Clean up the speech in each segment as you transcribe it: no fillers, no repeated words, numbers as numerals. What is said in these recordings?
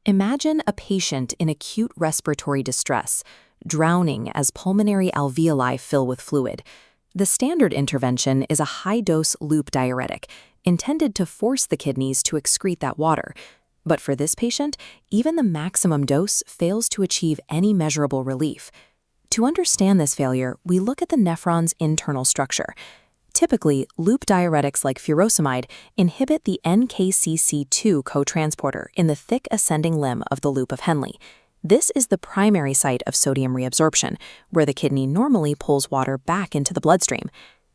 Imagine a patient in acute respiratory distress, drowning as pulmonary alveoli fill with fluid. The standard intervention is a high-dose loop diuretic, intended to force the kidneys to excrete that water. But for this patient, even the maximum dose fails to achieve any measurable relief. To understand this failure, we look at the nephron's internal structure. Typically, loop diuretics like furosemide inhibit the NKCC2 cotransporter in the thick ascending limb of the loop of Henle. This is the primary site of sodium reabsorption, where the kidney normally pulls water back into the bloodstream.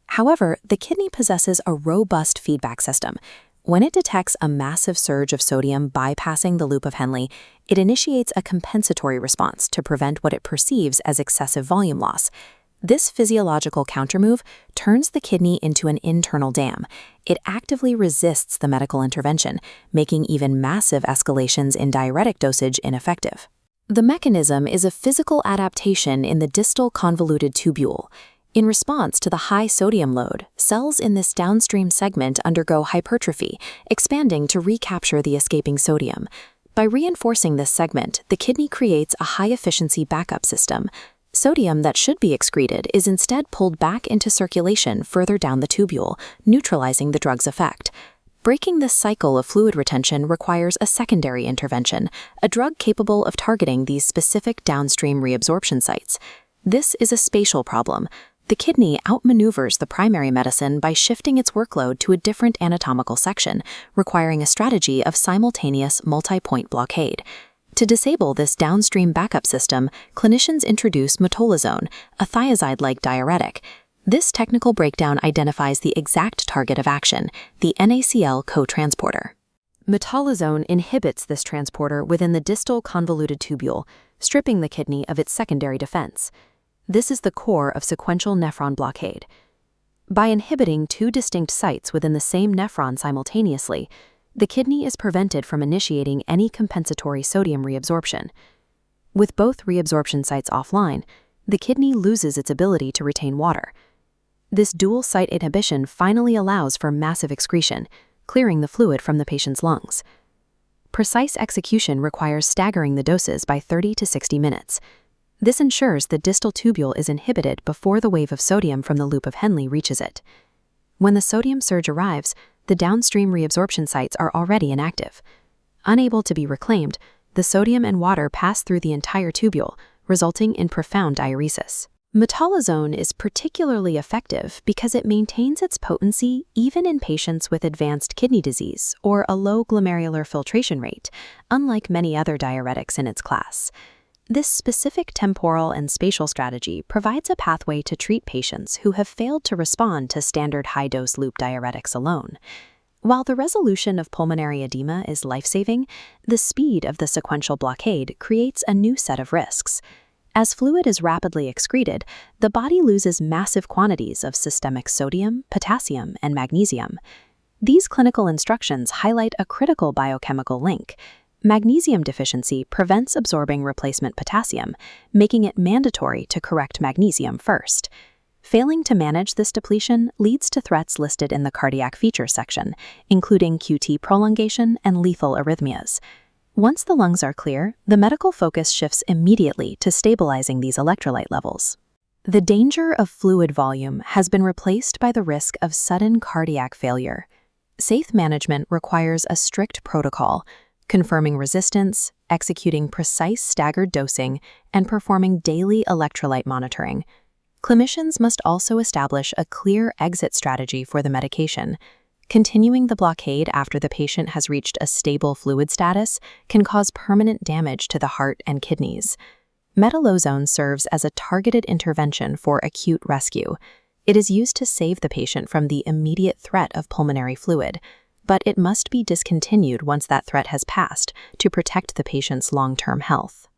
However, the kidney possesses a robust feedback system. When it detects a massive surge of sodium bypassing the loop of Henle, it initiates a compensatory response to prevent what it perceives as excessive volume loss. This physiological countermove turns the kidney into an internal dam. It actively resists the medical intervention, making even massive escalations in diuretic dosage ineffective. The mechanism is a physical adaptation in the distal convoluted tubule. In response to the high sodium load, cells in this downstream segment undergo hypertrophy, expanding to recapture the escaping sodium. By reinforcing this segment, the kidney creates a high-efficiency backup system. Sodium that should be excreted is instead pulled back into circulation further down the tubule, neutralizing the drug's effect. Breaking this cycle of fluid retention requires a secondary intervention, a drug capable of targeting these specific downstream reabsorption sites. This is a spatial problem. The kidney outmaneuvers the primary medicine by shifting its workload to a different anatomical section, requiring a strategy of simultaneous multi-point blockade. To disable this downstream backup system, clinicians introduce metolazone, a thiazide-like diuretic. This technical breakdown identifies the exact target of action, the NaCl cotransporter. Metolazone inhibits this transporter within the distal convoluted tubule, stripping the kidney of its secondary defense. This is the core of sequential nephron blockade. By inhibiting two distinct sites within the same nephron simultaneously, the kidney is prevented from initiating any compensatory sodium reabsorption. With both reabsorption sites offline, the kidney loses its ability to retain water. This dual site inhibition finally allows for massive excretion, clearing the fluid from the patient's lungs. Precise execution requires staggering the doses by 30 to 60 minutes. This ensures the distal tubule is inhibited before the wave of sodium from the loop of Henle reaches it. When the sodium surge arrives, the downstream reabsorption sites are already inactive. Unable to be reclaimed, the sodium and water pass through the entire tubule, resulting in profound diuresis. Metolazone is particularly effective because it maintains its potency even in patients with advanced kidney disease or a low glomerular filtration rate, unlike many other diuretics in its class. This specific temporal and spatial strategy provides a pathway to treat patients who have failed to respond to standard high-dose loop diuretics alone. While the resolution of pulmonary edema is life-saving, the speed of the sequential blockade creates a new set of risks. As fluid is rapidly excreted, the body loses massive quantities of systemic sodium, potassium, and magnesium. These clinical instructions highlight a critical biochemical link. Magnesium deficiency prevents absorbing replacement potassium, making it mandatory to correct magnesium first. Failing to manage this depletion leads to threats listed in the cardiac features section, including QT prolongation and lethal arrhythmias. Once the lungs are clear, the medical focus shifts immediately to stabilizing these electrolyte levels. The danger of fluid volume has been replaced by the risk of sudden cardiac failure. Safe management requires a strict protocol, confirming resistance, executing precise staggered dosing, and performing daily electrolyte monitoring. Clinicians must also establish a clear exit strategy for the medication. Continuing the blockade after the patient has reached a stable fluid status can cause permanent damage to the heart and kidneys. Metolazone serves as a targeted intervention for acute rescue. It is used to save the patient from the immediate threat of pulmonary fluid, but it must be discontinued once that threat has passed to protect the patient's long-term health.